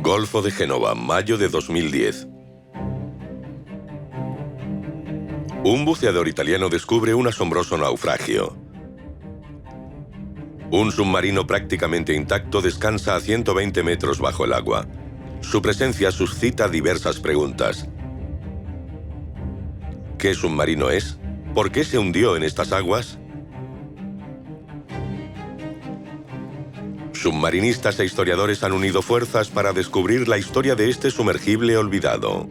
Golfo de Génova, mayo de 2010. Un buceador italiano descubre un asombroso naufragio. Un submarino prácticamente intacto descansa a 120 metros bajo el agua. Su presencia suscita diversas preguntas. ¿Qué submarino es? ¿Por qué se hundió en estas aguas? Submarinistas e historiadores han unido fuerzas para descubrir la historia de este sumergible olvidado.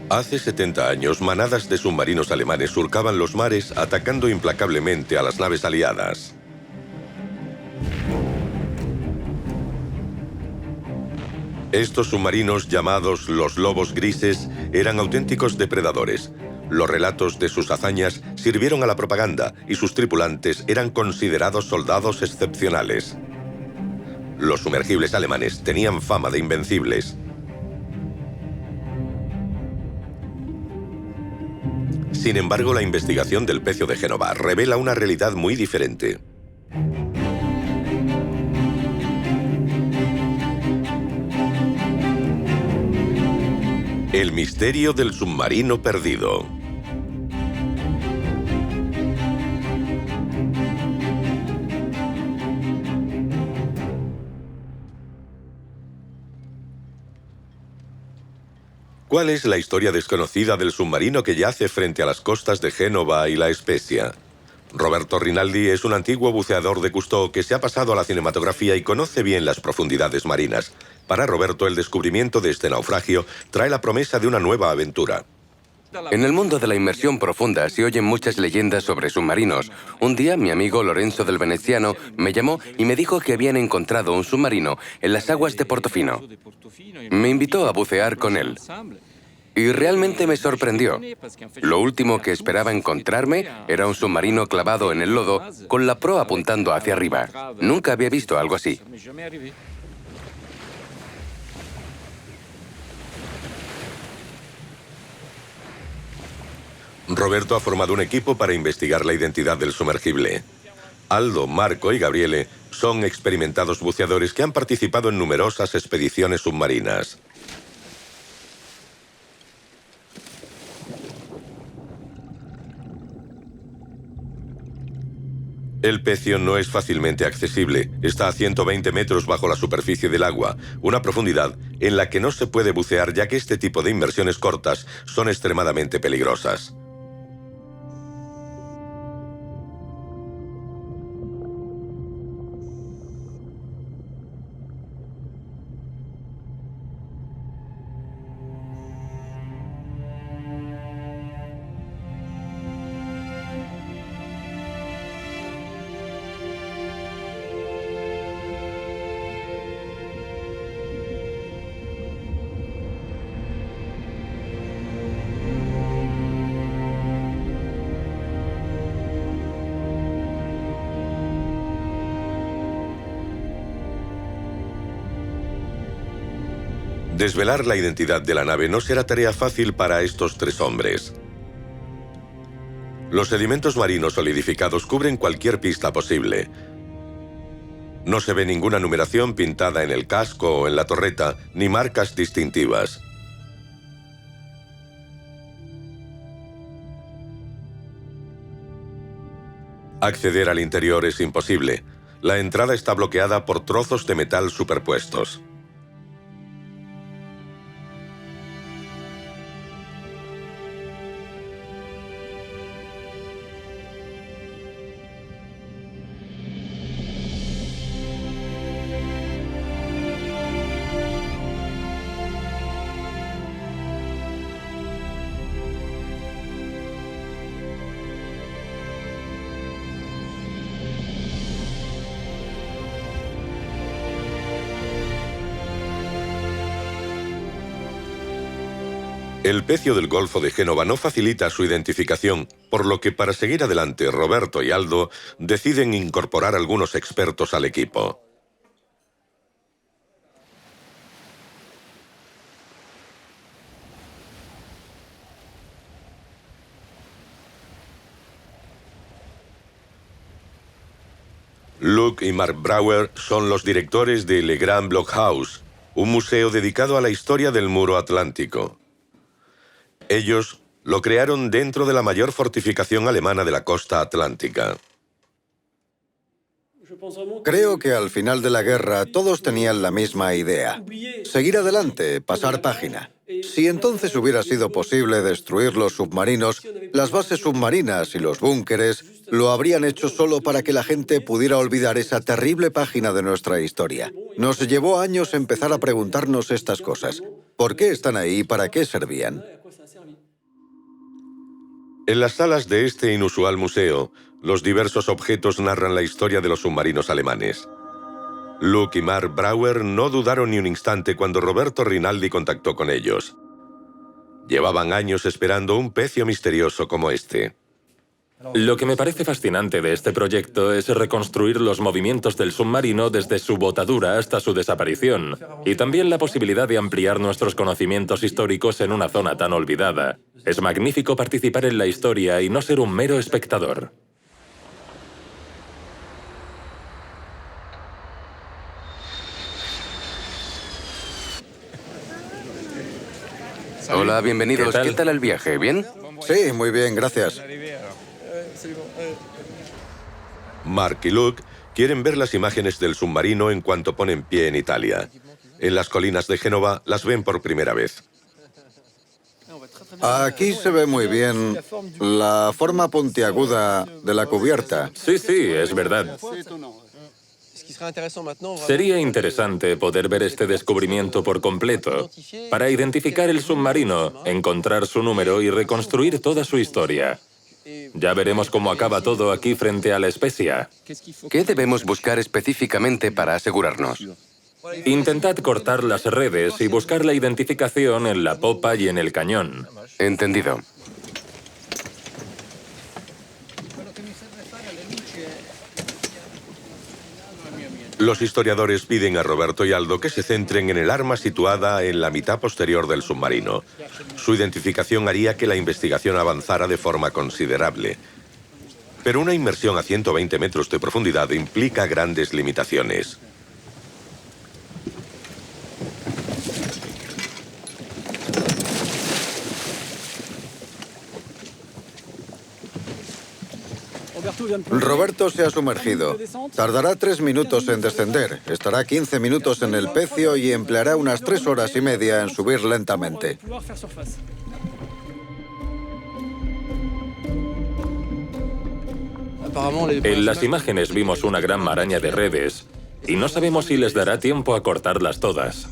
Hace 70 años, manadas de submarinos alemanes surcaban los mares atacando implacablemente a las naves aliadas. Estos submarinos, llamados los lobos grises, eran auténticos depredadores. Los relatos de sus hazañas sirvieron a la propaganda y sus tripulantes eran considerados soldados excepcionales. Los sumergibles alemanes tenían fama de invencibles. Sin embargo, la investigación del Pecio de Génova revela una realidad muy diferente. El misterio del submarino perdido. ¿Cuál es la historia desconocida del submarino que yace frente a las costas de Génova y La Spezia? Roberto Rinaldi es un antiguo buceador de Cousteau que se ha pasado a la cinematografía y conoce bien las profundidades marinas. Para Roberto, el descubrimiento de este naufragio trae la promesa de una nueva aventura. En el mundo de la inmersión profunda se oyen muchas leyendas sobre submarinos. Un día mi amigo Lorenzo del Veneciano me llamó y me dijo que habían encontrado un submarino en las aguas de Portofino. Me invitó a bucear con él. Y realmente me sorprendió. Lo último que esperaba encontrarme era un submarino clavado en el lodo con la proa apuntando hacia arriba. Nunca había visto algo así. Roberto ha formado un equipo para investigar la identidad del sumergible. Aldo, Marco y Gabriele son experimentados buceadores que han participado en numerosas expediciones submarinas. El Pecio no es fácilmente accesible. Está a 120 metros bajo la superficie del agua, una profundidad en la que no se puede bucear ya que este tipo de inmersiones cortas son extremadamente peligrosas. Desvelar la identidad de la nave no será tarea fácil para estos tres hombres. Los sedimentos marinos solidificados cubren cualquier pista posible. No se ve ninguna numeración pintada en el casco o en la torreta, ni marcas distintivas. Acceder al interior es imposible. La entrada está bloqueada por trozos de metal superpuestos. El Pecio del Golfo de Génova no facilita su identificación, por lo que para seguir adelante Roberto y Aldo deciden incorporar algunos expertos al equipo. Luke y Mark Brower son los directores de Le Grand Blockhaus, un museo dedicado a la historia del muro atlántico. Ellos lo crearon dentro de la mayor fortificación alemana de la costa atlántica. Creo que al final de la guerra todos tenían la misma idea. Seguir adelante, pasar página. Si entonces hubiera sido posible destruir los submarinos, las bases submarinas y los búnkeres lo habrían hecho solo para que la gente pudiera olvidar esa terrible página de nuestra historia. Nos llevó años empezar a preguntarnos estas cosas. ¿Por qué están ahí y para qué servían? En las salas de este inusual museo, los diversos objetos narran la historia de los submarinos alemanes. Luke y Mark Brower no dudaron ni un instante cuando Roberto Rinaldi contactó con ellos. Llevaban años esperando un pecio misterioso como este. Lo que me parece fascinante de este proyecto es reconstruir los movimientos del submarino desde su botadura hasta su desaparición, y también la posibilidad de ampliar nuestros conocimientos históricos en una zona tan olvidada. Es magnífico participar en la historia y no ser un mero espectador. Hola, bienvenidos. ¿Qué tal el viaje? ¿Bien? Sí, muy bien, gracias. Mark y Luke quieren ver las imágenes del submarino en cuanto ponen pie en Italia. En las colinas de Génova las ven por primera vez. Aquí se ve muy bien la forma puntiaguda de la cubierta. Sí, es verdad. Sería interesante poder ver este descubrimiento por completo, para identificar el submarino, encontrar su número y reconstruir toda su historia. Ya veremos cómo acaba todo aquí frente a la Spezia. ¿Qué debemos buscar específicamente para asegurarnos? Intentad cortar las redes y buscar la identificación en la popa y en el cañón. Entendido. Los historiadores piden a Roberto y Aldo que se centren en el arma situada en la mitad posterior del submarino. Su identificación haría que la investigación avanzara de forma considerable. Pero una inmersión a 120 metros de profundidad implica grandes limitaciones. Roberto se ha sumergido. Tardará 3 minutos en descender, estará 15 minutos en el pecio y empleará unas 3 horas y media en subir lentamente. En las imágenes vimos una gran maraña de redes, y no sabemos si les dará tiempo a cortarlas todas.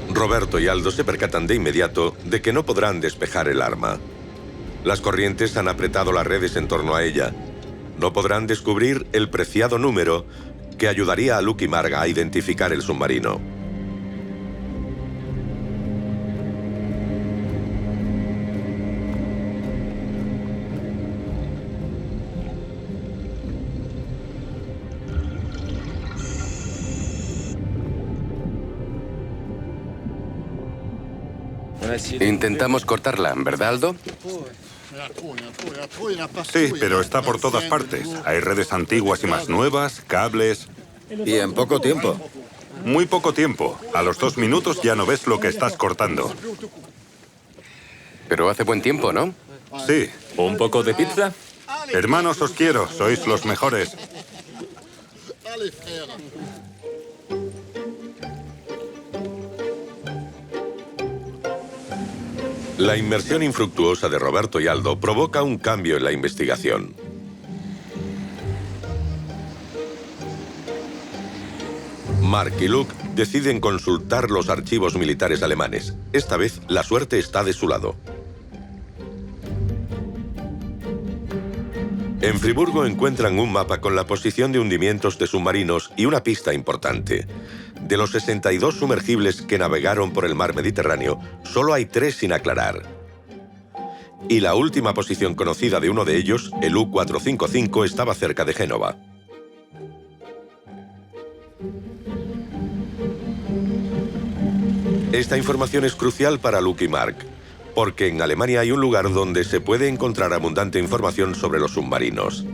Roberto y Aldo se percatan de inmediato de que no podrán despejar el arma. Las corrientes han apretado las redes en torno a ella. No podrán descubrir el preciado número que ayudaría a Luke y Mark a identificar el submarino. Intentamos cortarla, ¿verdad, Aldo? Sí, pero está por todas partes. Hay redes antiguas y más nuevas, cables... Y en poco tiempo. Muy poco tiempo. A los 2 minutos ya no ves lo que estás cortando. Pero hace buen tiempo, ¿no? Sí. ¿Un poco de pizza? Hermanos, os quiero. Sois los mejores. La inmersión infructuosa de Roberto y Aldo provoca un cambio en la investigación. Mark y Luke deciden consultar los archivos militares alemanes. Esta vez, la suerte está de su lado. En Friburgo encuentran un mapa con la posición de hundimientos de submarinos y una pista importante. De los 62 sumergibles que navegaron por el mar Mediterráneo, solo hay 3 sin aclarar. Y la última posición conocida de uno de ellos, el U-455, estaba cerca de Génova. Esta información es crucial para Luke y Mark, porque en Alemania hay un lugar donde se puede encontrar abundante información sobre los submarinos.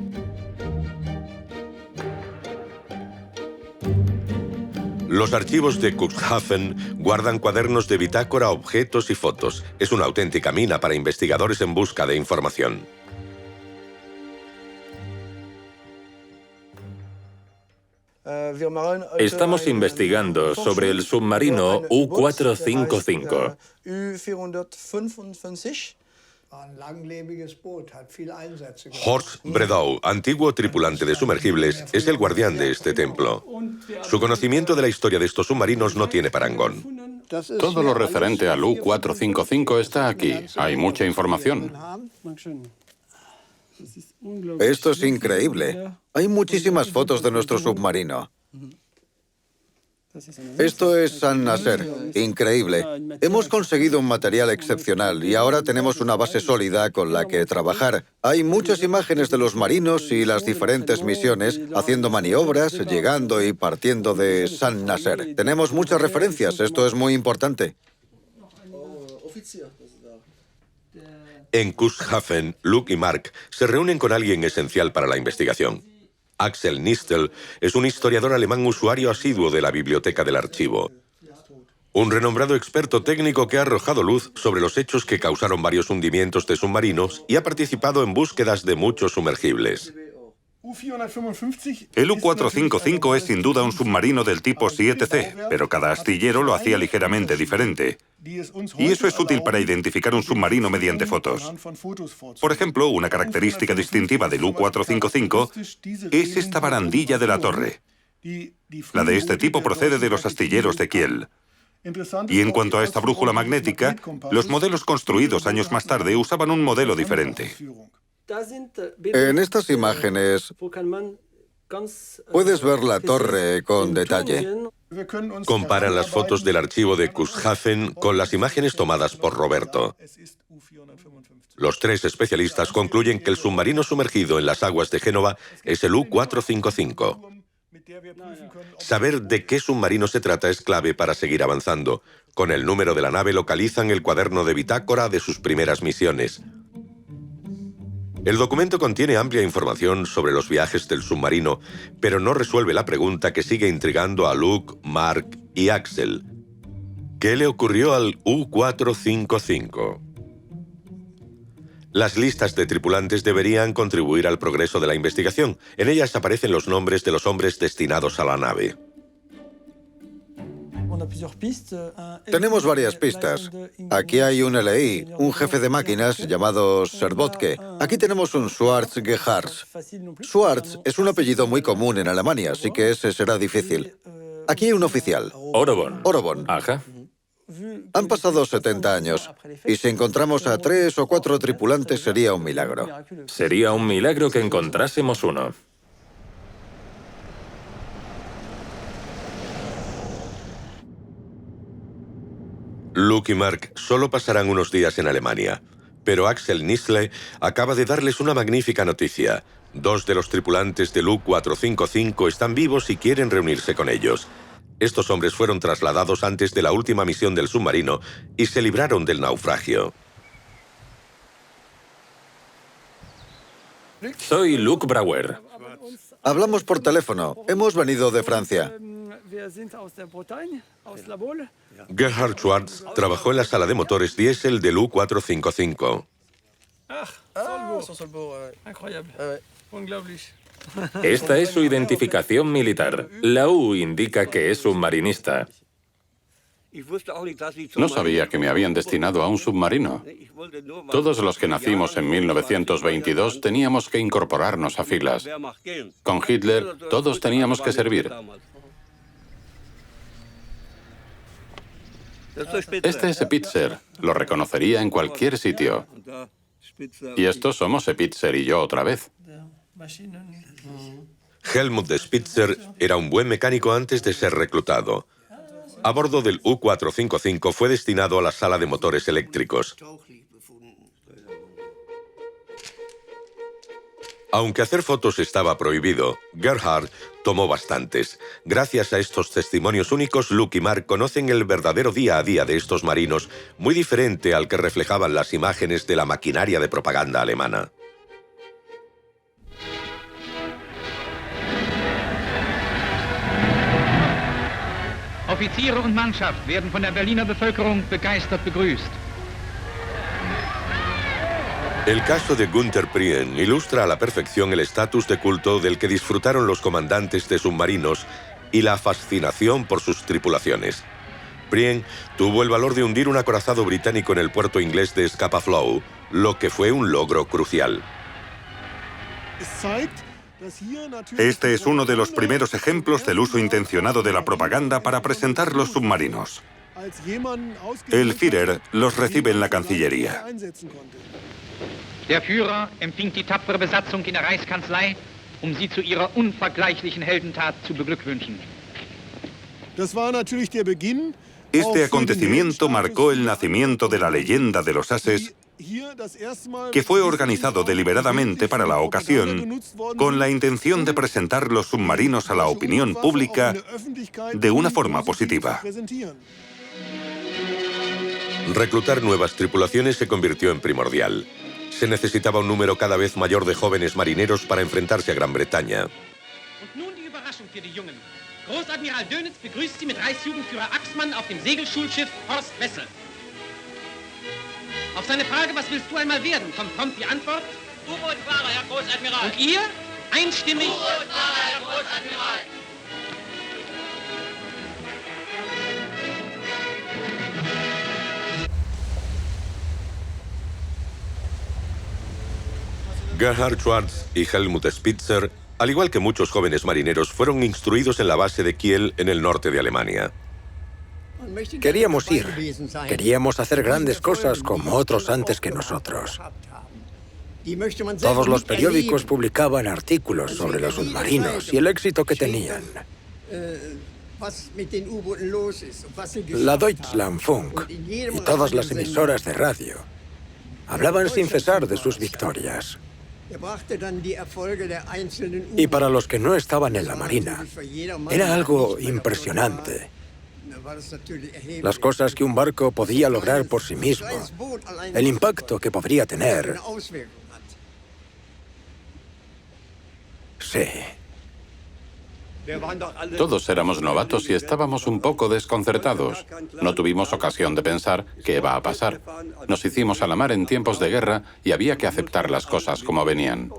Los archivos de Cuxhaven guardan cuadernos de bitácora, objetos y fotos. Es una auténtica mina para investigadores en busca de información. Estamos investigando sobre el submarino U-455. Horst Bredow, antiguo tripulante de sumergibles, es el guardián de este templo. Su conocimiento de la historia de estos submarinos no tiene parangón. Todo lo referente al U-455 está aquí. Hay mucha información. Esto es increíble. Hay muchísimas fotos de nuestro submarino. Esto es San Nasser. Increíble. Hemos conseguido un material excepcional y ahora tenemos una base sólida con la que trabajar. Hay muchas imágenes de los marinos y las diferentes misiones haciendo maniobras, llegando y partiendo de San Nasser. Tenemos muchas referencias. Esto es muy importante. En Cuxhaven, Luke y Mark se reúnen con alguien esencial para la investigación. Axel Nistel es un historiador alemán usuario asiduo de la biblioteca del archivo. Un renombrado experto técnico que ha arrojado luz sobre los hechos que causaron varios hundimientos de submarinos y ha participado en búsquedas de muchos sumergibles. El U-455 es sin duda un submarino del tipo 7C, pero cada astillero lo hacía ligeramente diferente. Y eso es útil para identificar un submarino mediante fotos. Por ejemplo, una característica distintiva del U-455 es esta barandilla de la torre. La de este tipo procede de los astilleros de Kiel. Y en cuanto a esta brújula magnética, los modelos construidos años más tarde usaban un modelo diferente. En estas imágenes puedes ver la torre con detalle. Comparan las fotos del archivo de Cuxhaven con las imágenes tomadas por Roberto. Los 3 especialistas concluyen que el submarino sumergido en las aguas de Génova es el U-455. Saber de qué submarino se trata es clave para seguir avanzando. Con el número de la nave localizan el cuaderno de bitácora de sus primeras misiones. El documento contiene amplia información sobre los viajes del submarino, pero no resuelve la pregunta que sigue intrigando a Luke, Mark y Axel. ¿Qué le ocurrió al U-455? Las listas de tripulantes deberían contribuir al progreso de la investigación. En ellas aparecen los nombres de los hombres destinados a la nave. Tenemos varias pistas. Aquí hay un LI, un jefe de máquinas llamado Serbotke. Aquí tenemos un Schwarz Geharz. Schwarz es un apellido muy común en Alemania, así que ese será difícil. Aquí hay un oficial. Orobon. Orobon. Ajá. Han pasado 70 años, y si encontramos a 3 o 4 tripulantes sería un milagro. Sería un milagro que encontrásemos uno. Luke y Mark solo pasarán unos días en Alemania, pero Axel Nisle acaba de darles una magnífica noticia. 2 de los tripulantes del U-455 están vivos y quieren reunirse con ellos. Estos hombres fueron trasladados antes de la última misión del submarino y se libraron del naufragio. Soy Luke Brauer. Hablamos por teléfono. Hemos venido de Francia. Gerhard Schwarz trabajó en la sala de motores diésel del U-455. Esta es su identificación militar. La U indica que es submarinista. No sabía que me habían destinado a un submarino. Todos los que nacimos en 1922 teníamos que incorporarnos a filas. Con Hitler, todos teníamos que servir. Este es Spitzer. Lo reconocería en cualquier sitio. Y estos somos Spitzer y yo otra vez. Helmut de Spitzer era un buen mecánico antes de ser reclutado. A bordo del U-455 fue destinado a la sala de motores eléctricos. Aunque hacer fotos estaba prohibido, Gerhard tomó bastantes. Gracias a estos testimonios únicos, Luke y Mark conocen el verdadero día a día de estos marinos, muy diferente al que reflejaban las imágenes de la maquinaria de propaganda alemana. Offiziere und Mannschaft werden von der Berliner Bevölkerung begeistert begrüßt. El caso de Günther Prien ilustra a la perfección el estatus de culto del que disfrutaron los comandantes de submarinos y la fascinación por sus tripulaciones. Prien tuvo el valor de hundir un acorazado británico en el puerto inglés de Scapa Flow, lo que fue un logro crucial. Este es uno de los primeros ejemplos del uso intencionado de la propaganda para presentar los submarinos. El Führer los recibe en la Cancillería. Der Führer empfing die tapfere Besatzung in der Reichskanzlei, sie zu ihrer unvergleichlichen Heldentat zu beglückwünschen. Este acontecimiento marcó el nacimiento de la leyenda de los ases, que fue organizado deliberadamente para la ocasión, con la intención de presentar los submarinos a la opinión pública de una forma positiva. Reclutar nuevas tripulaciones se convirtió en primordial. Se necesitaba un número cada vez mayor de jóvenes marineros para enfrentarse a Gran Bretaña. Und nun die Überraschung für die Jungen. Großadmiral Dönitz begrüßt Sie mit Reichsjugendführer Axmann auf dem Segelschulschiff Horst Wessel. Auf seine Frage, was willst du einmal werden, kommt prompt die Antwort: U-Boot-Fahrer, Herr Großadmiral. Und ihr? Einstimmig: U-Boot-Fahrer, Herr Großadmiral. Gerhard Schwarz y Helmut Spitzer, al igual que muchos jóvenes marineros, fueron instruidos en la base de Kiel en el norte de Alemania. Queríamos ir. Queríamos hacer grandes cosas como otros antes que nosotros. Todos los periódicos publicaban artículos sobre los submarinos y el éxito que tenían. La Deutschlandfunk y todas las emisoras de radio hablaban sin cesar de sus victorias. Y para los que no estaban en la Marina, era algo impresionante. Las cosas que un barco podía lograr por sí mismo, el impacto que podría tener. Sí. Todos éramos novatos y estábamos un poco desconcertados. No tuvimos ocasión de pensar qué va a pasar. Nos hicimos a la mar en tiempos de guerra y había que aceptar las cosas como venían.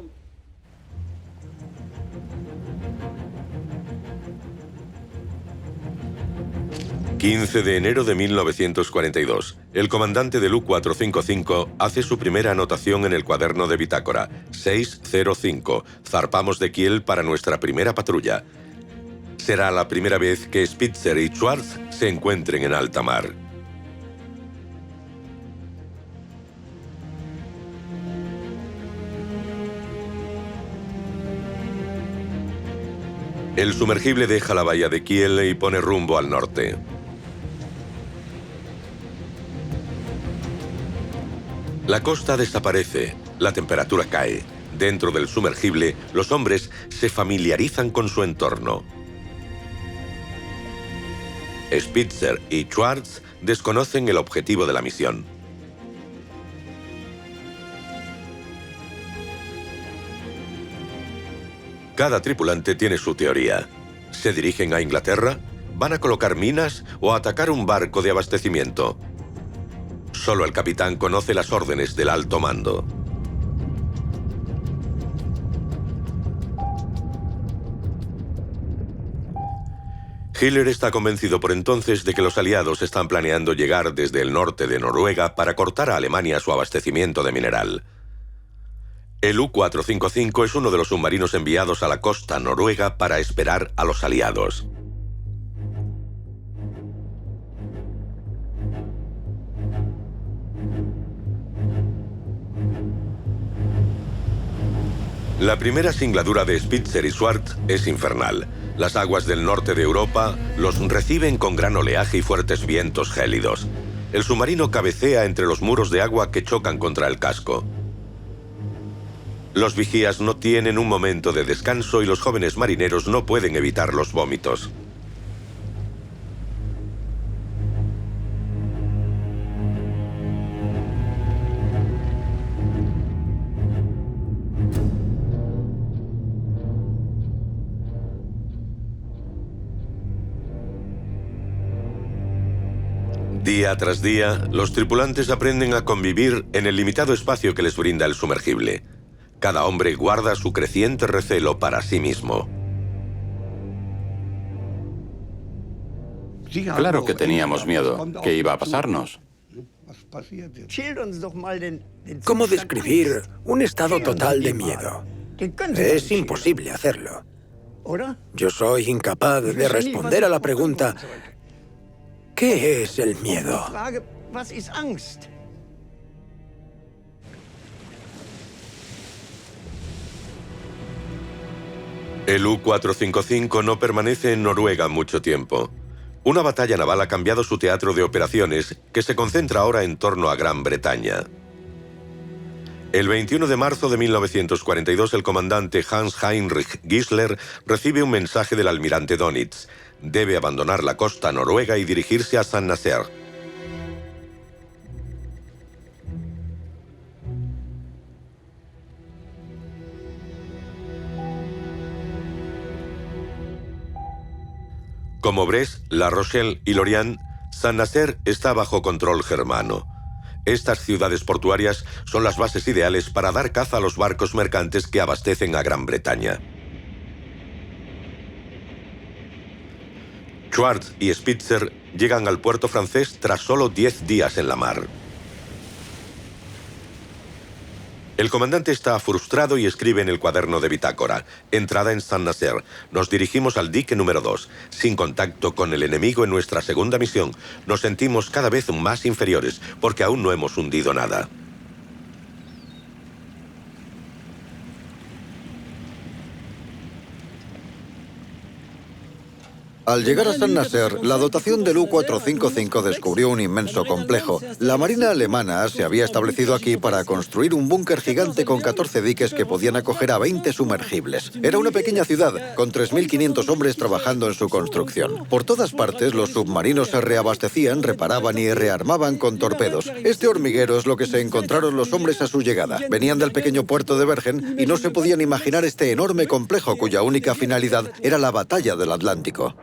...15 de enero de 1942... el comandante del U-455 hace su primera anotación en el cuaderno de bitácora. 6:05. Zarpamos de Kiel para nuestra primera patrulla. Será la primera vez que Spitzer y Schwarz se encuentren en alta mar. El sumergible deja la bahía de Kiel y pone rumbo al norte. La costa desaparece, la temperatura cae. Dentro del sumergible, los hombres se familiarizan con su entorno. Spitzer y Schwarz desconocen el objetivo de la misión. Cada tripulante tiene su teoría. ¿Se dirigen a Inglaterra? ¿Van a colocar minas o a atacar un barco de abastecimiento? Solo el capitán conoce las órdenes del alto mando. Hitler está convencido por entonces de que los aliados están planeando llegar desde el norte de Noruega para cortar a Alemania su abastecimiento de mineral. El U-455 es uno de los submarinos enviados a la costa noruega para esperar a los aliados. La primera singladura de Spitzer y Schwartz es infernal. Las aguas del norte de Europa los reciben con gran oleaje y fuertes vientos gélidos. El submarino cabecea entre los muros de agua que chocan contra el casco. Los vigías no tienen un momento de descanso y los jóvenes marineros no pueden evitar los vómitos. Día tras día, los tripulantes aprenden a convivir en el limitado espacio que les brinda el sumergible. Cada hombre guarda su creciente recelo para sí mismo. Claro que teníamos miedo. ¿Qué iba a pasarnos? ¿Cómo describir un estado total de miedo? Es imposible hacerlo. Yo soy incapaz de responder a la pregunta: ¿qué es el miedo? El U-455 no permanece en Noruega mucho tiempo. Una batalla naval ha cambiado su teatro de operaciones, que se concentra ahora en torno a Gran Bretaña. El 21 de marzo de 1942, el comandante Hans-Heinrich Gissler recibe un mensaje del almirante Dönitz. Debe abandonar la costa noruega y dirigirse a Saint-Nazaire. Como Brest, La Rochelle y Lorient, Saint-Nazaire está bajo control germano. Estas ciudades portuarias son las bases ideales para dar caza a los barcos mercantes que abastecen a Gran Bretaña. Schwartz y Spitzer llegan al puerto francés tras solo 10 días en la mar. El comandante está frustrado y escribe en el cuaderno de bitácora: entrada en Saint-Nazaire. Nos dirigimos al dique número 2. Sin contacto con el enemigo en nuestra segunda misión, nos sentimos cada vez más inferiores porque aún no hemos hundido nada. Al llegar a Saint-Nazaire, la dotación del U-455 descubrió un inmenso complejo. La Marina alemana se había establecido aquí para construir un búnker gigante con 14 diques que podían acoger a 20 sumergibles. Era una pequeña ciudad, con 3.500 hombres trabajando en su construcción. Por todas partes, los submarinos se reabastecían, reparaban y rearmaban con torpedos. Este hormiguero es lo que se encontraron los hombres a su llegada. Venían del pequeño puerto de Bergen y no se podían imaginar este enorme complejo cuya única finalidad era la batalla del Atlántico.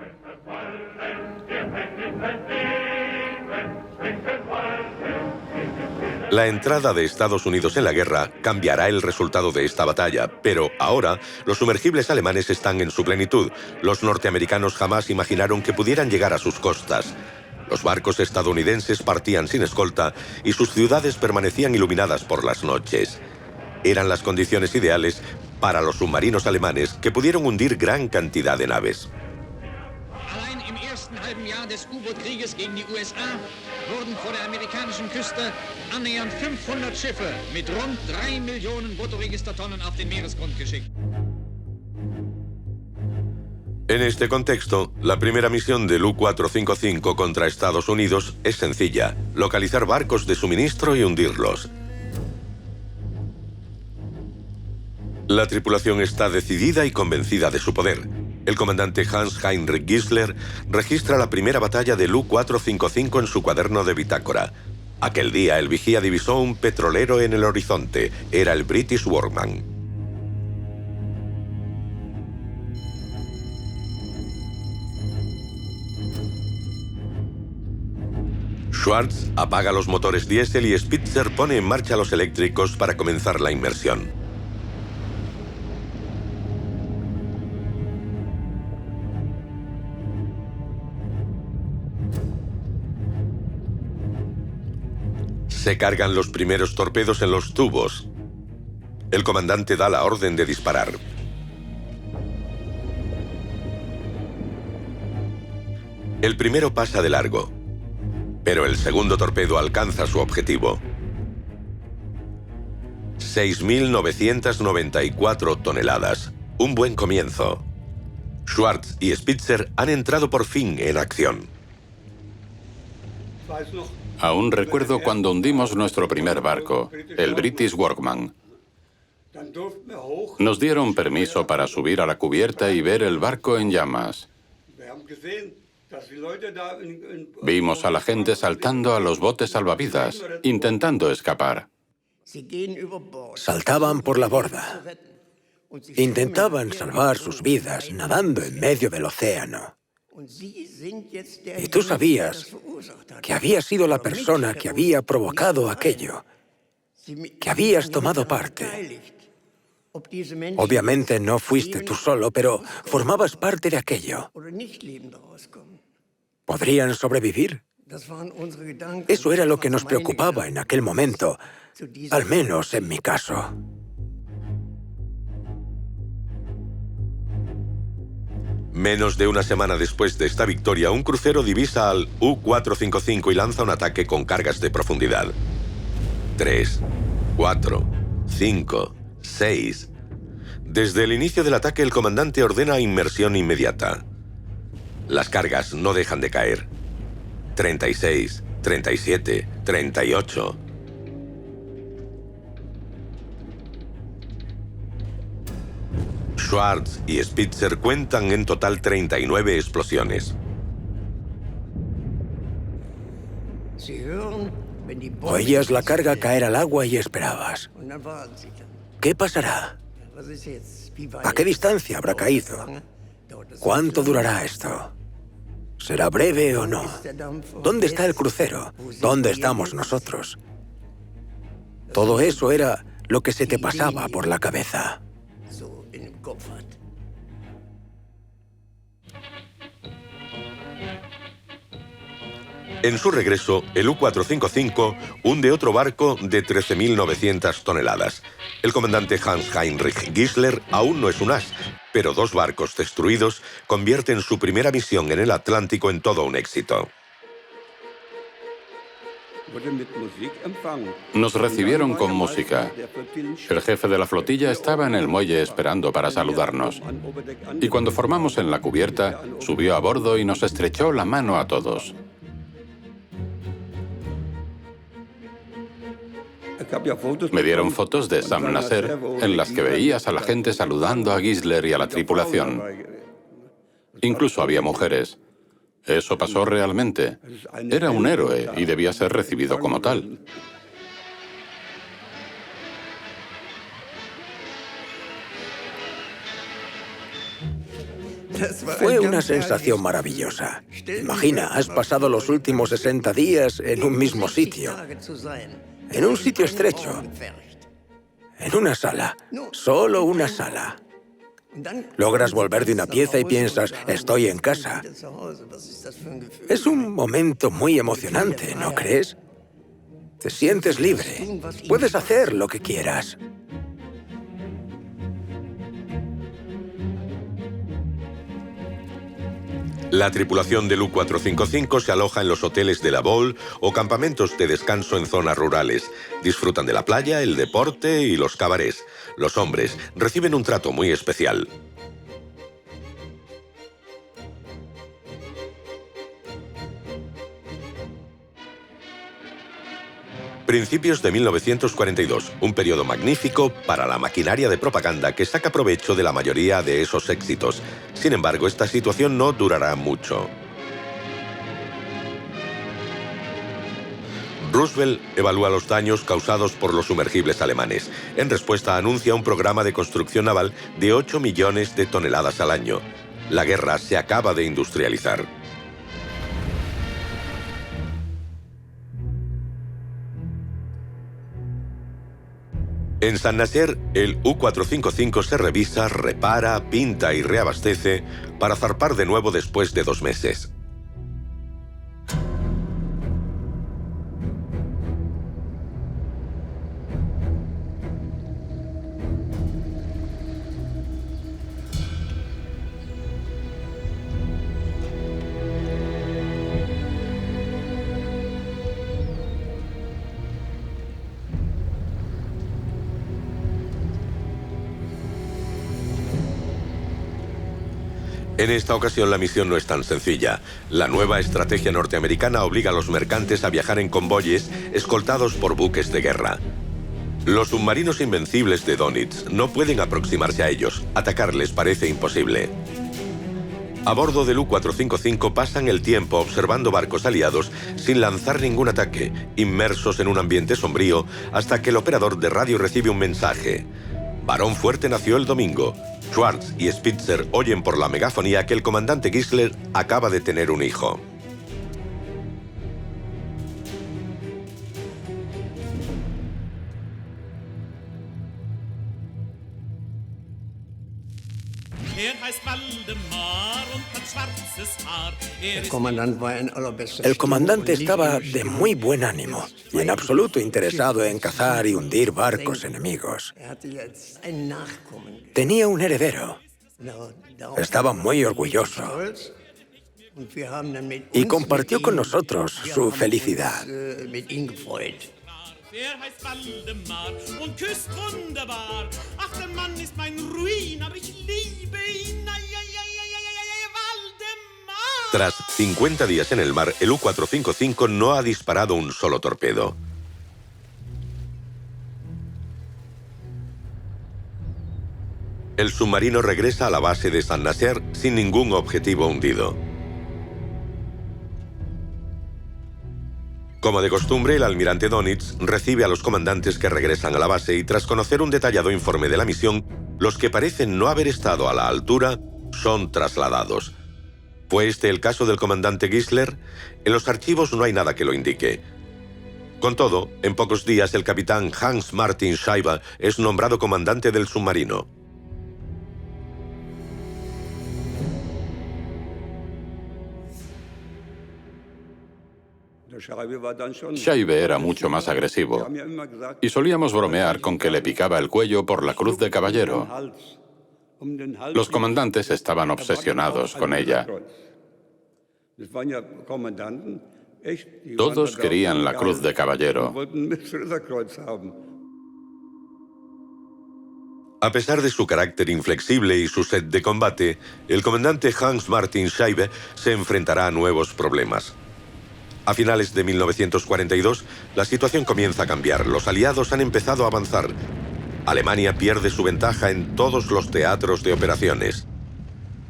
La entrada de Estados Unidos en la guerra cambiará el resultado de esta batalla, pero ahora los sumergibles alemanes están en su plenitud. Los norteamericanos jamás imaginaron que pudieran llegar a sus costas. Los barcos estadounidenses partían sin escolta y sus ciudades permanecían iluminadas por las noches. Eran las condiciones ideales para los submarinos alemanes, que pudieron hundir gran cantidad de naves. Halben Jahr des U-Boot-Krieges gegen die USA wurden vor der amerikanischen Küste annähernd 500 Schiffe mit rund 3 Millionen Bruttoregistertonnen auf den Meeresgrund geschickt. En este contexto, la primera misión del U-455 contra Estados Unidos es sencilla: localizar barcos de suministro y hundirlos. La tripulación está decidida y convencida de su poder. El comandante Hans-Heinrich Gissler registra la primera batalla del U-455 en su cuaderno de bitácora. Aquel día, el vigía divisó un petrolero en el horizonte. Era el British Workman. Schwartz apaga los motores diésel y Spitzer pone en marcha los eléctricos para comenzar la inmersión. Se cargan los primeros torpedos en los tubos. El comandante da la orden de disparar. El primero pasa de largo, pero el segundo torpedo alcanza su objetivo. 6.994 toneladas. Un buen comienzo. Schwartz y Spitzer han entrado por fin en acción. Aún recuerdo cuando hundimos nuestro primer barco, el British Workman. Nos dieron permiso para subir a la cubierta y ver el barco en llamas. Vimos a la gente saltando a los botes salvavidas, intentando escapar. Saltaban por la borda. Intentaban salvar sus vidas nadando en medio del océano. Y tú sabías que habías sido la persona que había provocado aquello, que habías tomado parte. Obviamente no fuiste tú solo, pero formabas parte de aquello. ¿Podrían sobrevivir? Eso era lo que nos preocupaba en aquel momento, al menos en mi caso. Menos de una semana después de esta victoria, un crucero divisa al U-455 y lanza un ataque con cargas de profundidad. 3, 4, 5, 6... Desde el inicio del ataque, el comandante ordena inmersión inmediata. Las cargas no dejan de caer. 36, 37, 38... Schwartz y Spitzer cuentan en total 39 explosiones. Oías la carga caer al agua y esperabas. ¿Qué pasará? ¿A qué distancia habrá caído? ¿Cuánto durará esto? ¿Será breve o no? ¿Dónde está el crucero? ¿Dónde estamos nosotros? Todo eso era lo que se te pasaba por la cabeza. En su regreso, el U-455 hunde otro barco de 13.900 toneladas. El comandante Hans-Heinrich Gisler aún no es un as, pero 2 barcos destruidos convierten su primera misión en el Atlántico en todo un éxito. Nos recibieron con música. El jefe de la flotilla estaba en el muelle esperando para saludarnos. Y cuando formamos en la cubierta, subió a bordo y nos estrechó la mano a todos. Me dieron fotos de Sam Nasser en las que veías a la gente saludando a Gisler y a la tripulación. Incluso había mujeres. Eso pasó realmente. Era un héroe y debía ser recibido como tal. Fue una sensación maravillosa. Imagina, has pasado los últimos 60 días en un mismo sitio. En un sitio estrecho. En una sala. Solo una sala. Logras volver de una pieza y piensas, estoy en casa. Es un momento muy emocionante, ¿no crees? Te sientes libre. Puedes hacer lo que quieras. La tripulación del U-455 se aloja en los hoteles de La Baule o campamentos de descanso en zonas rurales. Disfrutan de la playa, el deporte y los cabarets. Los hombres reciben un trato muy especial. Principios de 1942, un periodo magnífico para la maquinaria de propaganda que saca provecho de la mayoría de esos éxitos. Sin embargo, esta situación no durará mucho. Roosevelt evalúa los daños causados por los sumergibles alemanes. En respuesta, anuncia un programa de construcción naval de 8 millones de toneladas al año. La guerra se acaba de industrializar. En Saint-Nazaire, el U-455 se revisa, repara, pinta y reabastece para zarpar de nuevo después de 2 meses. En esta ocasión la misión no es tan sencilla. La nueva estrategia norteamericana obliga a los mercantes a viajar en convoyes escoltados por buques de guerra. Los submarinos invencibles de Dönitz no pueden aproximarse a ellos. Atacarles parece imposible. A bordo del U-455 pasan el tiempo observando barcos aliados sin lanzar ningún ataque, inmersos en un ambiente sombrío, hasta que el operador de radio recibe un mensaje. Barón Fuerte nació el domingo. Schwartz y Spitzer oyen por la megafonía que el comandante Gisler acaba de tener un hijo. El comandante estaba de muy buen ánimo y en absoluto interesado en cazar y hundir barcos enemigos. Tenía un heredero. Estaba muy orgulloso y compartió con nosotros su felicidad. Tras 50 días en el mar, el U-455 no ha disparado un solo torpedo. El submarino regresa a la base de Saint-Nazaire sin ningún objetivo hundido. Como de costumbre, el almirante Dönitz recibe a los comandantes que regresan a la base y tras conocer un detallado informe de la misión, los que parecen no haber estado a la altura son trasladados. ¿Fue este el caso del comandante Gisler? En los archivos no hay nada que lo indique. Con todo, en pocos días el capitán Hans Martin Scheibe es nombrado comandante del submarino. Scheibe era mucho más agresivo y solíamos bromear con que le picaba el cuello por la cruz de caballero. Los comandantes estaban obsesionados con ella. Todos querían la cruz de caballero. A pesar de su carácter inflexible y su sed de combate, el comandante Hans Martin Scheibe se enfrentará a nuevos problemas. A finales de 1942, la situación comienza a cambiar. Los aliados han empezado a avanzar. Alemania pierde su ventaja en todos los teatros de operaciones.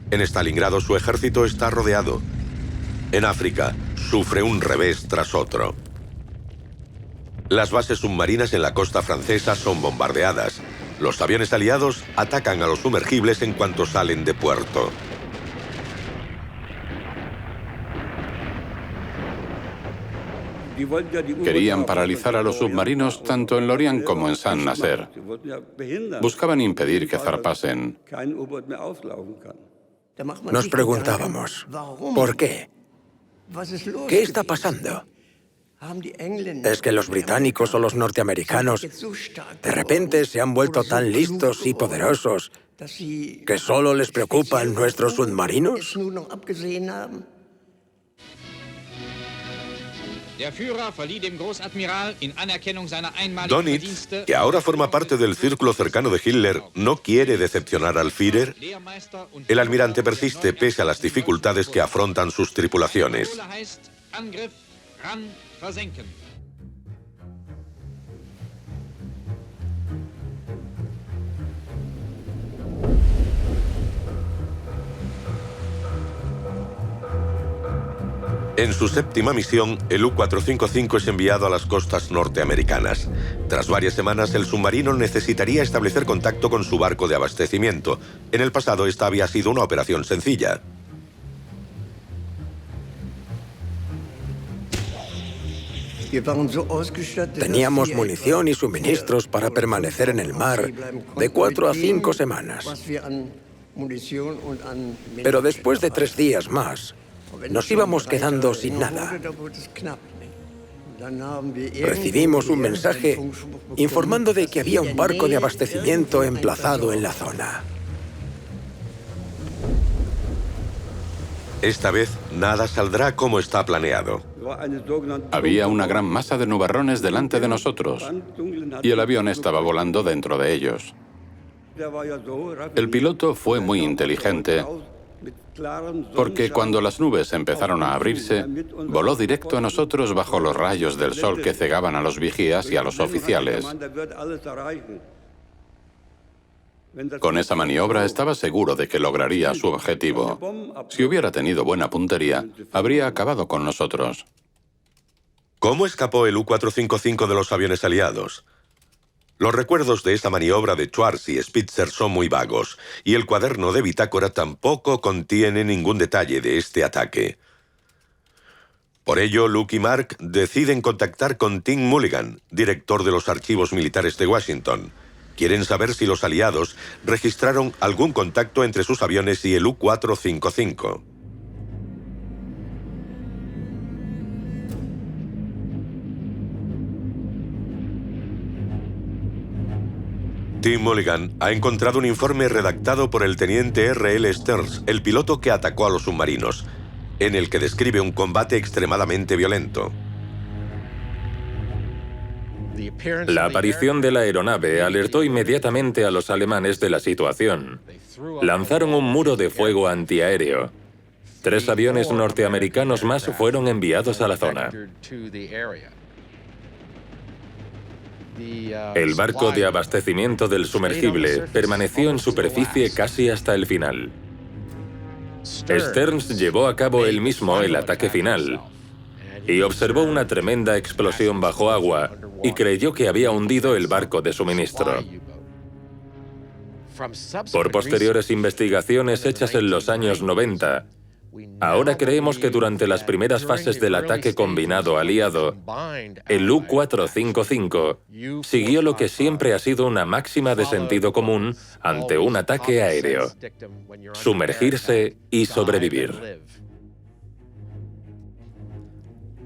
En Stalingrado su ejército está rodeado. En África sufre un revés tras otro. Las bases submarinas en la costa francesa son bombardeadas. Los aviones aliados atacan a los sumergibles en cuanto salen de puerto. Querían paralizar a los submarinos tanto en Lorient como en Saint-Nazaire. Buscaban impedir que zarpasen. Nos preguntábamos, ¿por qué? ¿Qué está pasando? ¿Es que los británicos o los norteamericanos de repente se han vuelto tan listos y poderosos que solo les preocupan nuestros submarinos? Dönitz, que ahora forma parte del círculo cercano de Hitler, no quiere decepcionar al Führer. El almirante persiste pese a las dificultades que afrontan sus tripulaciones. En su séptima misión, el U-455 es enviado a las costas norteamericanas. Tras varias semanas, el submarino necesitaría establecer contacto con su barco de abastecimiento. En el pasado, esta había sido una operación sencilla. Teníamos munición y suministros para permanecer en el mar de 4 a 5 semanas. Pero después de 3 días más, nos íbamos quedando sin nada. Recibimos un mensaje informando de que había un barco de abastecimiento emplazado en la zona. Esta vez, nada saldrá como está planeado. Había una gran masa de nubarrones delante de nosotros y el avión estaba volando dentro de ellos. El piloto fue muy inteligente Porque cuando las nubes empezaron a abrirse, voló directo a nosotros bajo los rayos del sol que cegaban a los vigías y a los oficiales. Con esa maniobra estaba seguro de que lograría su objetivo. Si hubiera tenido buena puntería, habría acabado con nosotros. ¿Cómo escapó el U-455 de los aviones aliados? Los recuerdos de esa maniobra de Schwartz y Spitzer son muy vagos, y el cuaderno de bitácora tampoco contiene ningún detalle de este ataque. Por ello, Luke y Mark deciden contactar con Tim Mulligan, director de los archivos militares de Washington. Quieren saber si los aliados registraron algún contacto entre sus aviones y el U-455. Tim Mulligan ha encontrado un informe redactado por el teniente R.L. Stearns, el piloto que atacó a los submarinos, en el que describe un combate extremadamente violento. La aparición de la aeronave alertó inmediatamente a los alemanes de la situación. Lanzaron un muro de fuego antiaéreo. 3 aviones norteamericanos más fueron enviados a la zona. El barco de abastecimiento del sumergible permaneció en superficie casi hasta el final. Stearns llevó a cabo él mismo el ataque final y observó una tremenda explosión bajo agua y creyó que había hundido el barco de suministro. Por posteriores investigaciones hechas en los años 90, ahora creemos que durante las primeras fases del ataque combinado aliado, el U-455 siguió lo que siempre ha sido una máxima de sentido común ante un ataque aéreo: sumergirse y sobrevivir.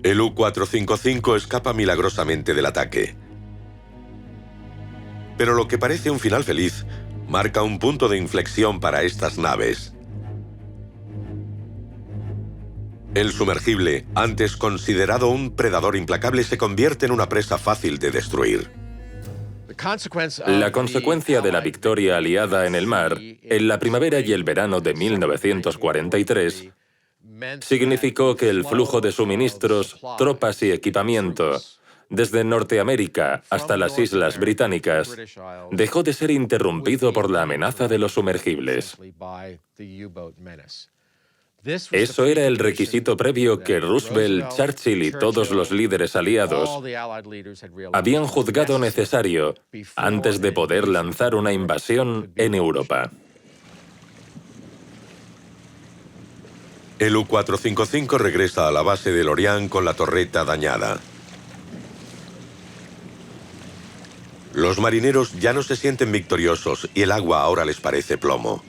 El U-455 escapa milagrosamente del ataque. Pero lo que parece un final feliz marca un punto de inflexión para estas naves. El sumergible, antes considerado un predador implacable, se convierte en una presa fácil de destruir. La consecuencia de la victoria aliada en el mar, en la primavera y el verano de 1943, significó que el flujo de suministros, tropas y equipamiento, desde Norteamérica hasta las Islas Británicas, dejó de ser interrumpido por la amenaza de los sumergibles. Eso era el requisito previo que Roosevelt, Churchill y todos los líderes aliados habían juzgado necesario antes de poder lanzar una invasión en Europa. El U-455 regresa a la base de Lorient con la torreta dañada. Los marineros ya no se sienten victoriosos y el agua ahora les parece plomo.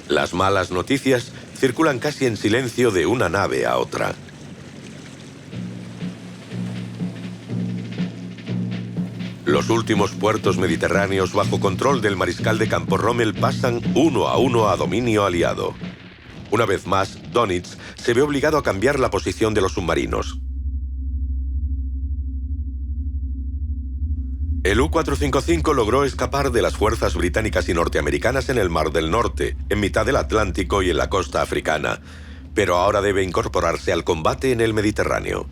Las malas noticias circulan casi en silencio de una nave a otra. Los últimos puertos mediterráneos bajo control del mariscal de campo Rommel pasan uno a dominio aliado. Una vez más, Dönitz se ve obligado a cambiar la posición de los submarinos. El U-455 logró escapar de las fuerzas británicas y norteamericanas en el Mar del Norte, en mitad del Atlántico y en la costa africana, pero ahora debe incorporarse al combate en el Mediterráneo.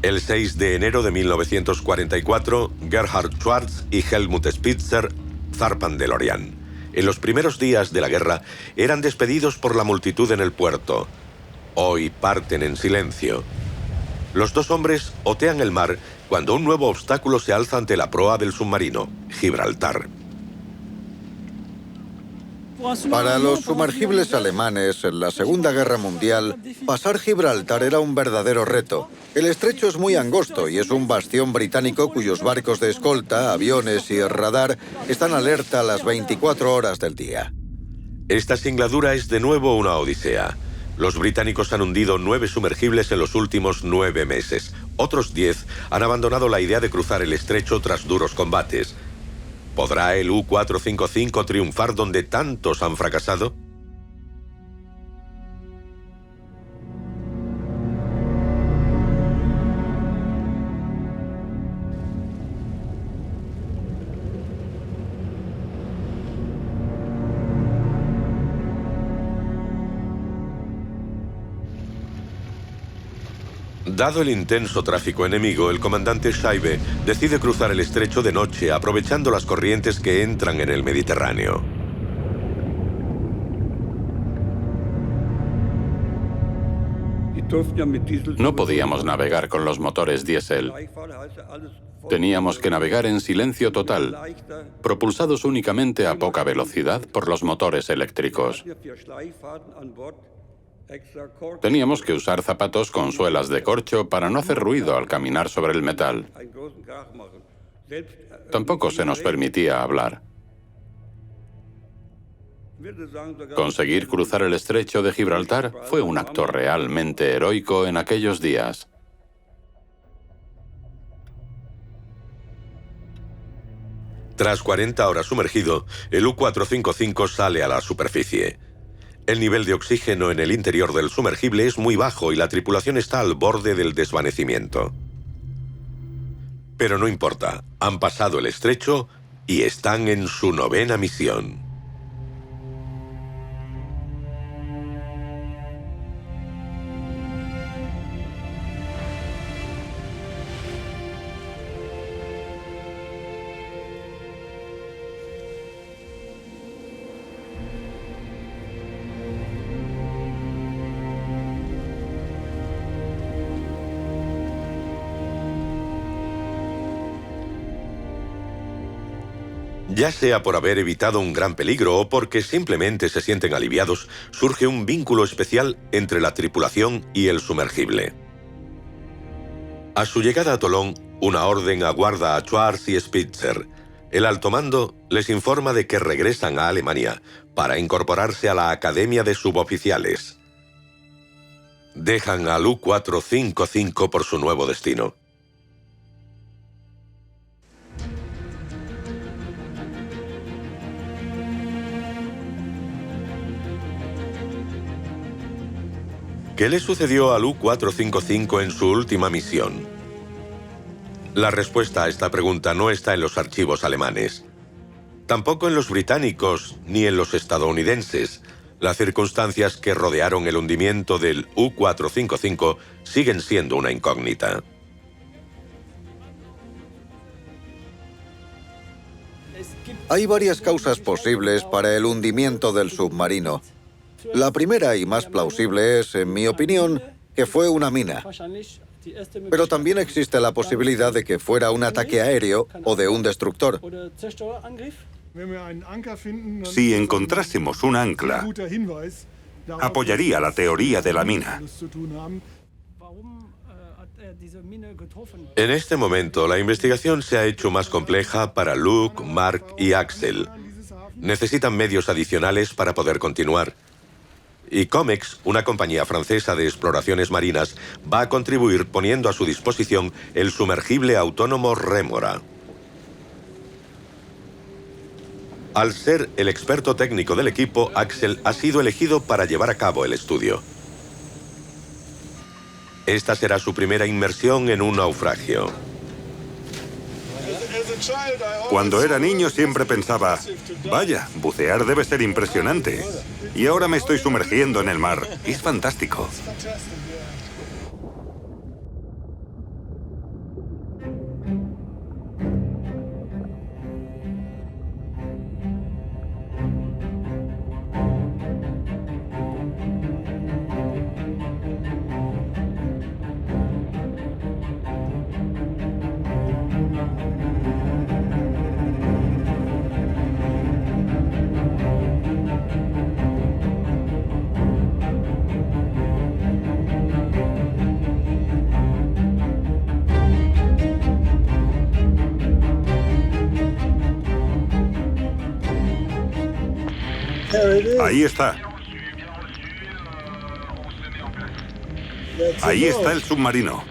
El 6 de enero de 1944, Gerhard Schwartz y Helmut Spitzer zarpan de Lorient. En los primeros días de la guerra, eran despedidos por la multitud en el puerto. Hoy parten en silencio. Los dos hombres otean el mar cuando un nuevo obstáculo se alza ante la proa del submarino: Gibraltar. Para los sumergibles alemanes en la Segunda Guerra Mundial, pasar Gibraltar era un verdadero reto. El estrecho es muy angosto y es un bastión británico cuyos barcos de escolta, aviones y radar están alerta las 24 horas del día. Esta singladura es de nuevo una odisea. Los británicos han hundido 9 sumergibles en los últimos 9 meses. Otros 10 han abandonado la idea de cruzar el estrecho tras duros combates. ¿Podrá el U-455 triunfar donde tantos han fracasado? Dado el intenso tráfico enemigo, el comandante Scheibe decide cruzar el estrecho de noche aprovechando las corrientes que entran en el Mediterráneo. No podíamos navegar con los motores diésel. Teníamos que navegar en silencio total, propulsados únicamente a poca velocidad por los motores eléctricos. Teníamos que usar zapatos con suelas de corcho para no hacer ruido al caminar sobre el metal. Tampoco se nos permitía hablar. Conseguir cruzar el estrecho de Gibraltar fue un acto realmente heroico en aquellos días. Tras 40 horas sumergido, el U-455 sale a la superficie. El nivel de oxígeno en el interior del sumergible es muy bajo y la tripulación está al borde del desvanecimiento. Pero no importa, han pasado el estrecho y están en su 9ª misión. Ya sea por haber evitado un gran peligro o porque simplemente se sienten aliviados, surge un vínculo especial entre la tripulación y el sumergible. A su llegada a Tolón, una orden aguarda a Schwarz y Spitzer. El alto mando les informa de que regresan a Alemania para incorporarse a la Academia de Suboficiales. Dejan al U-455 por su nuevo destino. ¿Qué le sucedió al U-455 en su última misión? La respuesta a esta pregunta no está en los archivos alemanes. Tampoco en los británicos ni en los estadounidenses. Las circunstancias que rodearon el hundimiento del U-455 siguen siendo una incógnita. Hay varias causas posibles para el hundimiento del submarino. La primera y más plausible es, en mi opinión, que fue una mina. Pero también existe la posibilidad de que fuera un ataque aéreo o de un destructor. Si encontrásemos un ancla, apoyaría la teoría de la mina. En este momento, la investigación se ha hecho más compleja para Luke, Mark y Axel. Necesitan medios adicionales para poder continuar. Y Comex, una compañía francesa de exploraciones marinas, va a contribuir poniendo a su disposición el sumergible autónomo Rémora. Al ser el experto técnico del equipo, Axel ha sido elegido para llevar a cabo el estudio. Esta será su primera inmersión en un naufragio. Cuando era niño siempre pensaba, vaya, bucear debe ser impresionante. Y ahora me estoy sumergiendo en el mar. Es fantástico. Ahí está. Ahí está el submarino.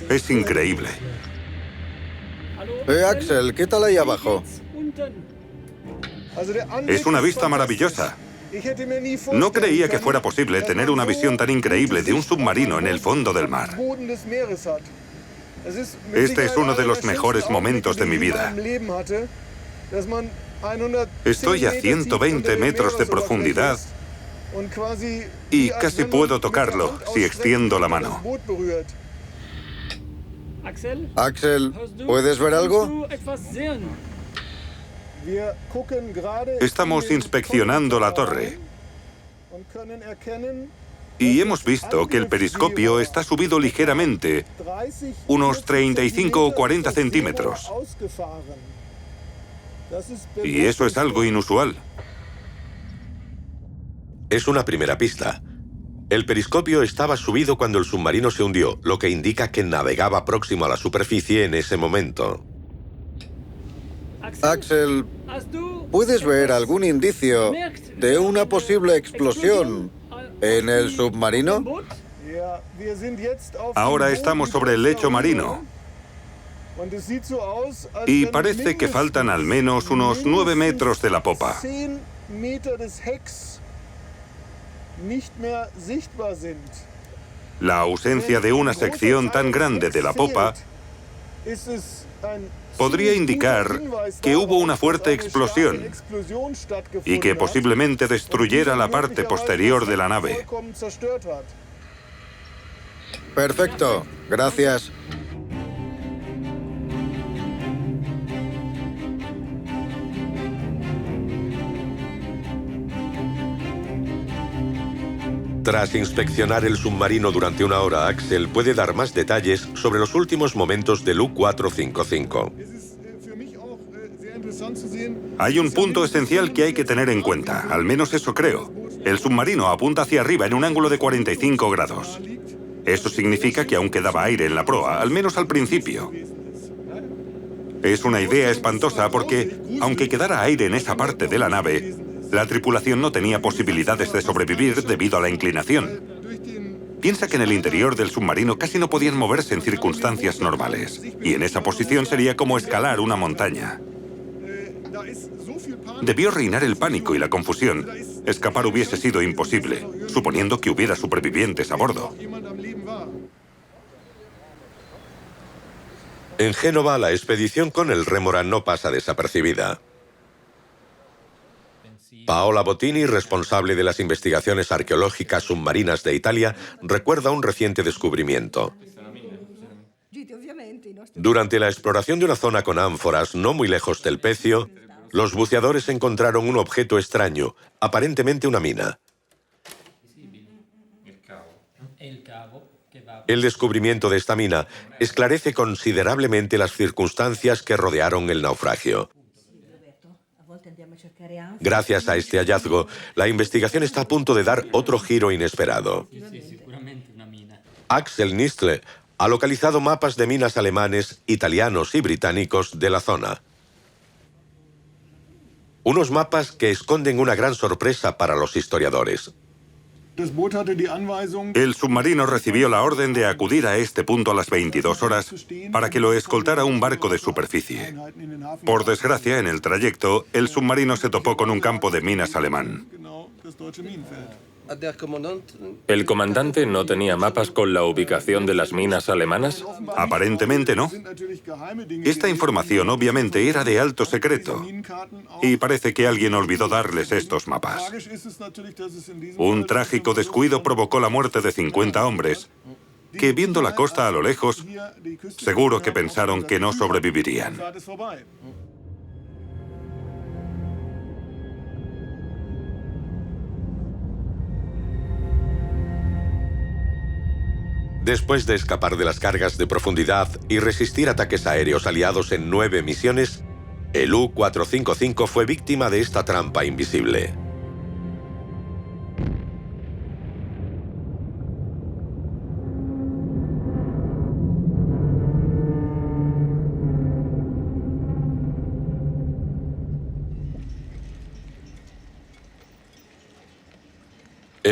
Es increíble. Axel, ¿qué tal ahí abajo? Es una vista maravillosa. No creía que fuera posible tener una visión tan increíble de un submarino en el fondo del mar. Este es uno de los mejores momentos de mi vida. Estoy a 120 metros de profundidad Y casi puedo tocarlo si extiendo la mano. Axel, ¿puedes ver algo? Estamos inspeccionando la torre y hemos visto que el periscopio está subido ligeramente, unos 35 o 40 centímetros. Y eso es algo inusual. Es una primera pista. El periscopio estaba subido cuando el submarino se hundió, lo que indica que navegaba próximo a la superficie en ese momento. Axel, ¿puedes ver algún indicio de una posible explosión en el submarino? Ahora estamos sobre el lecho marino y parece que faltan al menos unos 9 metros de la popa. La ausencia de una sección tan grande de la popa podría indicar que hubo una fuerte explosión y que posiblemente destruyera la parte posterior de la nave. Perfecto, gracias. Tras inspeccionar el submarino durante una hora, Axel puede dar más detalles sobre los últimos momentos del U-455. Hay un punto esencial que hay que tener en cuenta, al menos eso creo. El submarino apunta hacia arriba en un ángulo de 45 grados. Eso significa que aún quedaba aire en la proa, al menos al principio. Es una idea espantosa porque, aunque quedara aire en esa parte de la nave, la tripulación no tenía posibilidades de sobrevivir debido a la inclinación. Piensa que en el interior del submarino casi no podían moverse en circunstancias normales, y en esa posición sería como escalar una montaña. Debió reinar el pánico y la confusión. Escapar hubiese sido imposible, suponiendo que hubiera supervivientes a bordo. En Génova, la expedición con el rémora no pasa desapercibida. Paola Bottini, responsable de las investigaciones arqueológicas submarinas de Italia, recuerda un reciente descubrimiento. Durante la exploración de una zona con ánforas no muy lejos del Pecio, los buceadores encontraron un objeto extraño, aparentemente una mina. El descubrimiento de esta mina esclarece considerablemente las circunstancias que rodearon el naufragio. Gracias a este hallazgo, la investigación está a punto de dar otro giro inesperado. Axel Nistle ha localizado mapas de minas alemanes, italianos y británicos de la zona. Unos mapas que esconden una gran sorpresa para los historiadores. El submarino recibió la orden de acudir a este punto a las 22 horas para que lo escoltara un barco de superficie. Por desgracia, en el trayecto, el submarino se topó con un campo de minas alemán. ¿El comandante no tenía mapas con la ubicación de las minas alemanas? Aparentemente no. Esta información obviamente era de alto secreto y parece que alguien olvidó darles estos mapas. Un trágico descuido provocó la muerte de 50 hombres que, viendo la costa a lo lejos, seguro que pensaron que no sobrevivirían. Después de escapar de las cargas de profundidad y resistir ataques aéreos aliados en 9 misiones, el U-455 fue víctima de esta trampa invisible.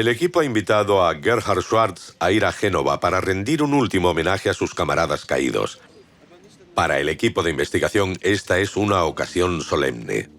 El equipo ha invitado a Gerhard Schwartz a ir a Génova para rendir un último homenaje a sus camaradas caídos. Para el equipo de investigación, esta es una ocasión solemne.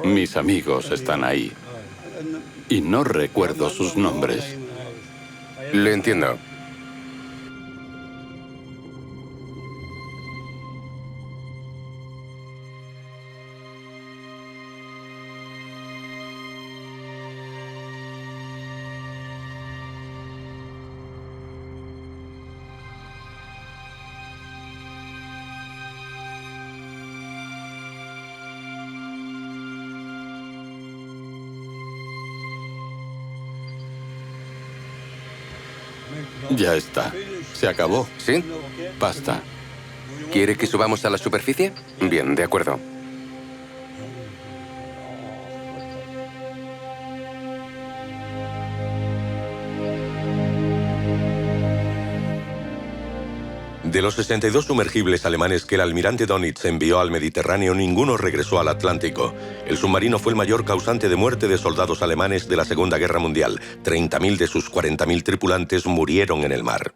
Mis amigos están ahí. Y no recuerdo sus nombres. Lo entiendo. Ya está. Se acabó. ¿Sí? Basta. ¿Quiere que subamos a la superficie? Bien, de acuerdo. De los 62 sumergibles alemanes que el almirante Dönitz envió al Mediterráneo, ninguno regresó al Atlántico. El submarino fue el mayor causante de muerte de soldados alemanes de la Segunda Guerra Mundial. 30.000 de sus 40.000 tripulantes murieron en el mar.